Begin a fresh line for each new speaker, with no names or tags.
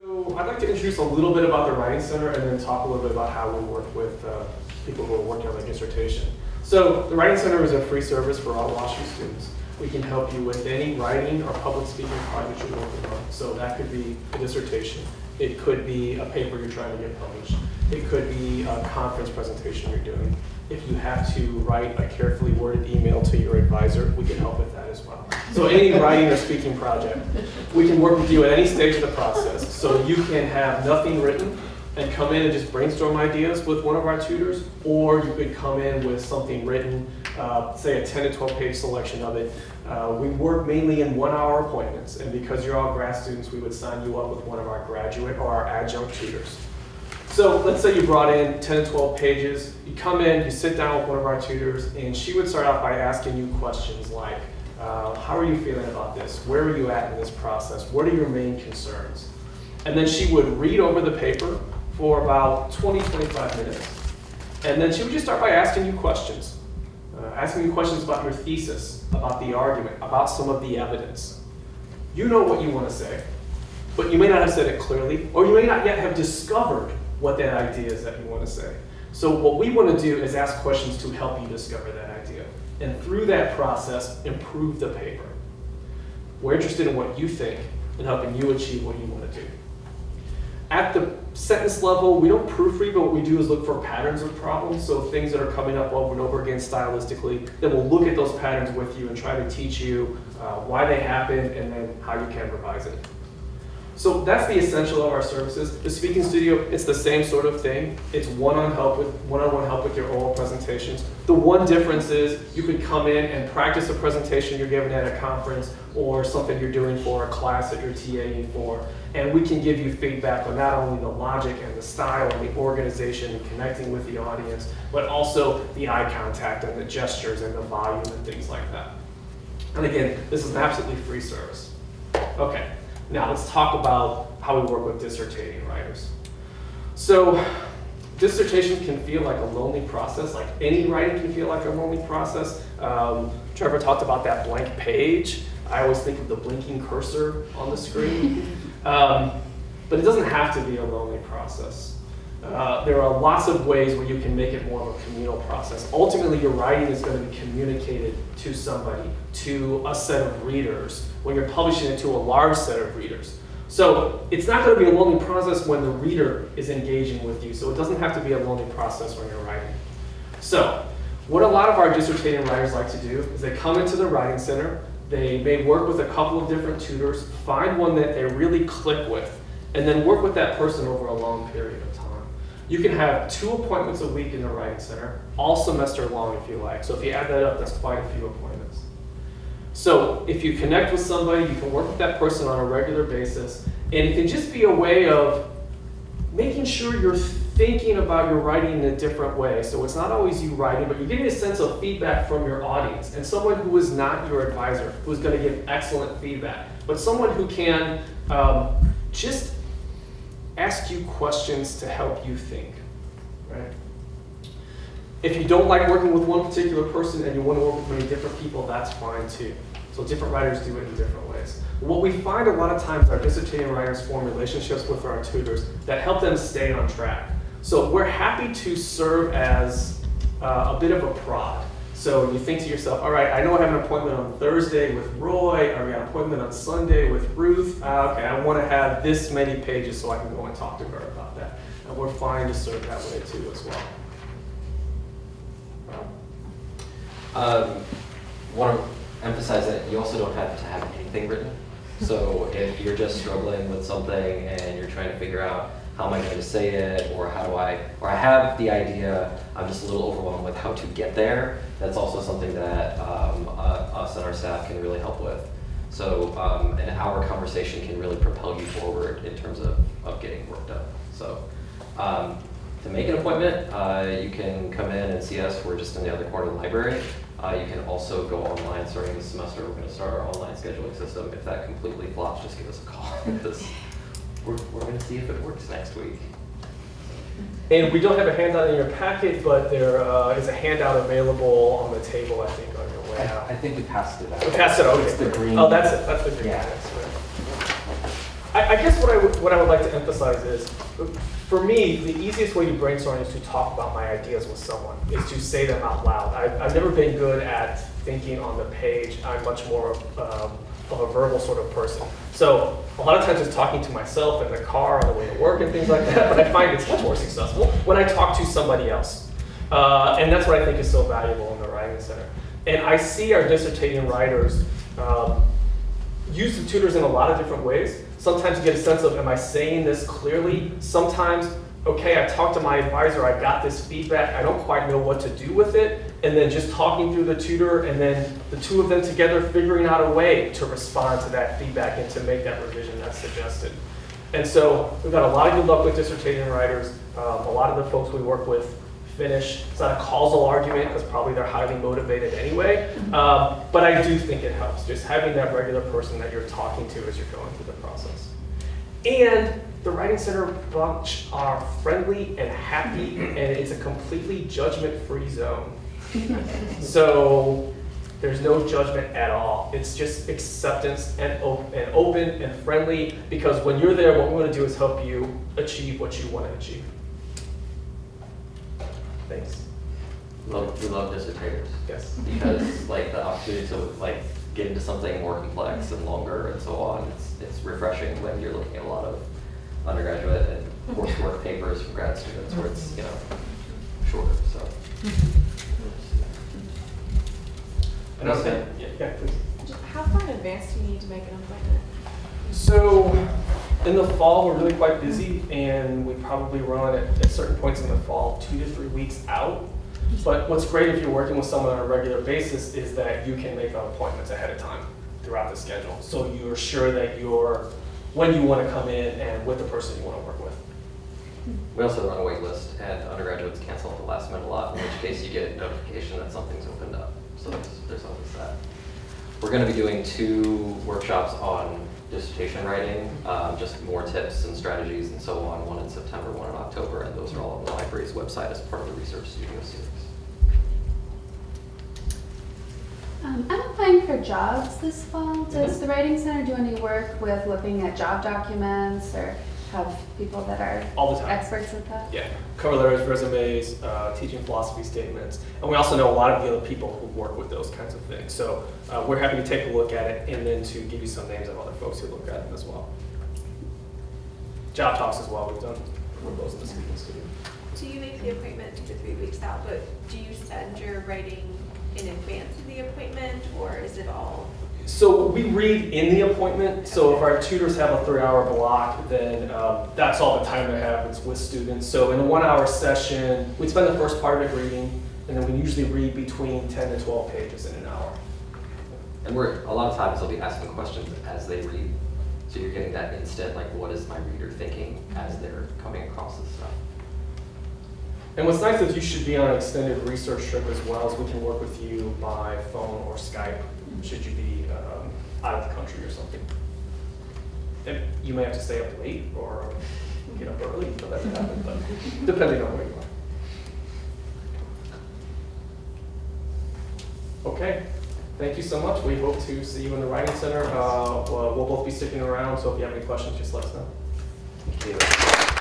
So I'd like to introduce a little bit about the Writing Center and then talk a little bit about how we work with people who are working on their dissertation. So the Writing Center is a free service for all WashU students. We can help you with any writing or public speaking project you're working on. So that could be a dissertation. It could be a paper you're trying to get published. It could be a conference presentation you're doing. If you have to write a carefully worded email to your advisor, we can help with that as well. So any writing or speaking project, we can work with you at any stage of the process. So you can have nothing written and come in and just brainstorm ideas with one of our tutors, or you could come in with something written, say a 10 to 12 page selection of it. We work mainly in 1 hour appointments, and because you're all grad students, we would sign you up with one of our graduate or our adjunct tutors. So let's say you brought in 10 to 12 pages, you come in, you sit down with one of our tutors, and she would start out by asking you questions like, how are you feeling about this? Where are you at in this process? What are your main concerns? And then she would read over the paper for about 20, 25 minutes. And then she would just start by asking you questions. Asking you questions about your thesis, about the argument, about some of the evidence. You know what you want to say, but you may not have said it clearly, or you may not yet have discovered what that idea is that you want to say. So what we want to do is ask questions to help you discover that idea. And through that process, improve the paper. We're interested in what you think and helping you achieve what you want to do. At the sentence level, we don't proofread, but what we do is look for patterns of problems, so things that are coming up over and over again stylistically, then we'll look at those patterns with you and try to teach you why they happened and then how you can revise it. So that's the essential of our services. The speaking studio, it's the same sort of thing. It's one-on-one help with your oral presentations. The one difference is you could come in and practice a presentation you're giving at a conference or something you're doing for a class that you're TAing for, and we can give you feedback on not only the logic and the style and the organization and connecting with the audience, but also the eye contact and the gestures and the volume and things like that. And again, this is an absolutely free service. Okay. Now let's talk about how we work with dissertating writers. So dissertation can feel like a lonely process, like any writing can feel like a lonely process. Trevor talked about that blank page. I always think of the blinking cursor on the screen. But it doesn't have to be a lonely process. There are lots of ways where you can make it more of a communal process. Ultimately, your writing is going to be communicated to somebody, to a set of readers, when you're publishing it to a large set of readers. So it's not going to be a lonely process when the reader is engaging with you, so it doesn't have to be a lonely process when you're writing. So what a lot of our dissertating writers like to do is they come into the Writing Center, they may work with a couple of different tutors, find one that they really click with, and then work with that person over a long period of time. You can have 2 appointments a week in the Writing Center, all semester long if you like. So if you add that up, that's quite a few appointments. So if you connect with somebody, you can work with that person on a regular basis, and it can just be a way of making sure you're thinking about your writing in a different way. So it's not always you writing, but you're getting a sense of feedback from your audience, and someone who is not your advisor, who's going to give excellent feedback, but someone who can just ask you questions to help you think, right? If you don't like working with one particular person and you want to work with many different people, that's fine too. So different writers do it in different ways. What we find a lot of times, our dissertating writers form relationships with our tutors that help them stay on track. So we're happy to serve as a bit of a prod. So you think to yourself, all right, I know I have an appointment on Thursday with Roy, or I got an appointment on Sunday with Ruth. Okay, I want to have this many pages so I can go and talk to her about that. And we're fine to serve that way too as well.
Want to emphasize that you also don't have to have anything written. So if you're just struggling with something and you're trying to figure out how am I going to say it, or I have the idea, I'm just a little overwhelmed with how to get there, that's also something that us and our staff can really help with. So an hour conversation can really propel you forward in terms of getting work done. So to make an appointment, you can come in and see us. We're just in the other corner of the library. You can also go online starting this semester. We're going to start our online scheduling system. If that completely flops, just give us a call. We're going to see if it works next week.
And we don't have a handout in your packet, but there is a handout available on the table, I think, on your way out.
I think we passed it out.
We passed it out.
It's the green.
Oh, that's it. That's the green
Yeah.
text. Right. I guess what I would like to emphasize is, for me, the easiest way to brainstorm is to talk about my ideas with someone, is to say them out loud. I've never been good at thinking on the page. I'm much more of a verbal sort of person. So a lot of times it's talking to myself in the car on the way to work and things like that, but I find it's much more successful when I talk to somebody else. And that's what I think is so valuable in the Writing Center. And I see our dissertating writers use the tutors in a lot of different ways. Sometimes you get a sense of, am I saying this clearly? Sometimes, okay, I talked to my advisor, I got this feedback, I don't quite know what to do with it, and then just talking through the tutor, and then the two of them together figuring out a way to respond to that feedback and to make that revision that's suggested. And so we've got a lot of good luck with dissertating writers. A lot of the folks we work with finish. It's not a causal argument because probably they're highly motivated anyway, but I do think it helps, just having that regular person that you're talking to as you're going through the process. And the Writing Center bunch are friendly and happy, and it's a completely judgment-free zone. So there's no judgment at all. It's just acceptance and open and friendly, because when you're there, what we want to do is help you achieve what you want to achieve. Thanks.
We love dissertators.
Yes.
Because like the opportunity to like get into something more complex and longer and so on, it's refreshing when you're looking at a lot of undergraduate and coursework papers from grad students where it's, you know, shorter, so.
And okay. Yeah, please.
How far in advance do you need to make an appointment?
So in the fall, we're really quite busy, and we probably run at certain points in the fall 2 to 3 weeks out. But what's great if you're working with someone on a regular basis is that you can make appointments ahead of time throughout the schedule. So you're sure that you're, when you want to come in and with the person you want to work with.
We also run a wait list, and undergraduates cancel at the last minute a lot, in which case you get a notification that something's opened up. So there's always that. We're going to be doing 2 workshops on dissertation writing, just more tips and strategies and so on, one in September, one in October, and those are all on the library's website as part of the Research Studio series.
I'm applying for jobs this fall. Does the Writing Center do any work with looking at job documents or have people that are
All the time.
experts at that?
Yeah, cover letters, resumes, teaching philosophy statements, and we also know a lot of the other people who work with those kinds of things. So we're happy to take a look at it and then to give you some names of other folks who look at it as well. Job talks as well, we've done one of those in the speaking studio.
Do you make the appointment 2 to 3 weeks out, but do you send your writing in advance of the appointment, or is it all?
So we read in the appointment, so if our tutors have a 3-hour block, then that's all the time they have is with students. So in a 1-hour session, we'd spend the first part of it reading, and then we usually read between 10 to 12 pages in an hour.
And a lot of times they'll be asking questions as they read. So you're getting that instant, like, what is my reader thinking as they're coming across this stuff?
And what's nice is you should be on an extended research trip as well, as we can work with you by phone or Skype, should you be out of the country or something. And you may have to stay up late or get up early for that to happen, but depending on where you are. Okay, thank you so much. We hope to see you in the Writing Center. We'll both be sticking around, so if you have any questions, just let us know.
Thank you.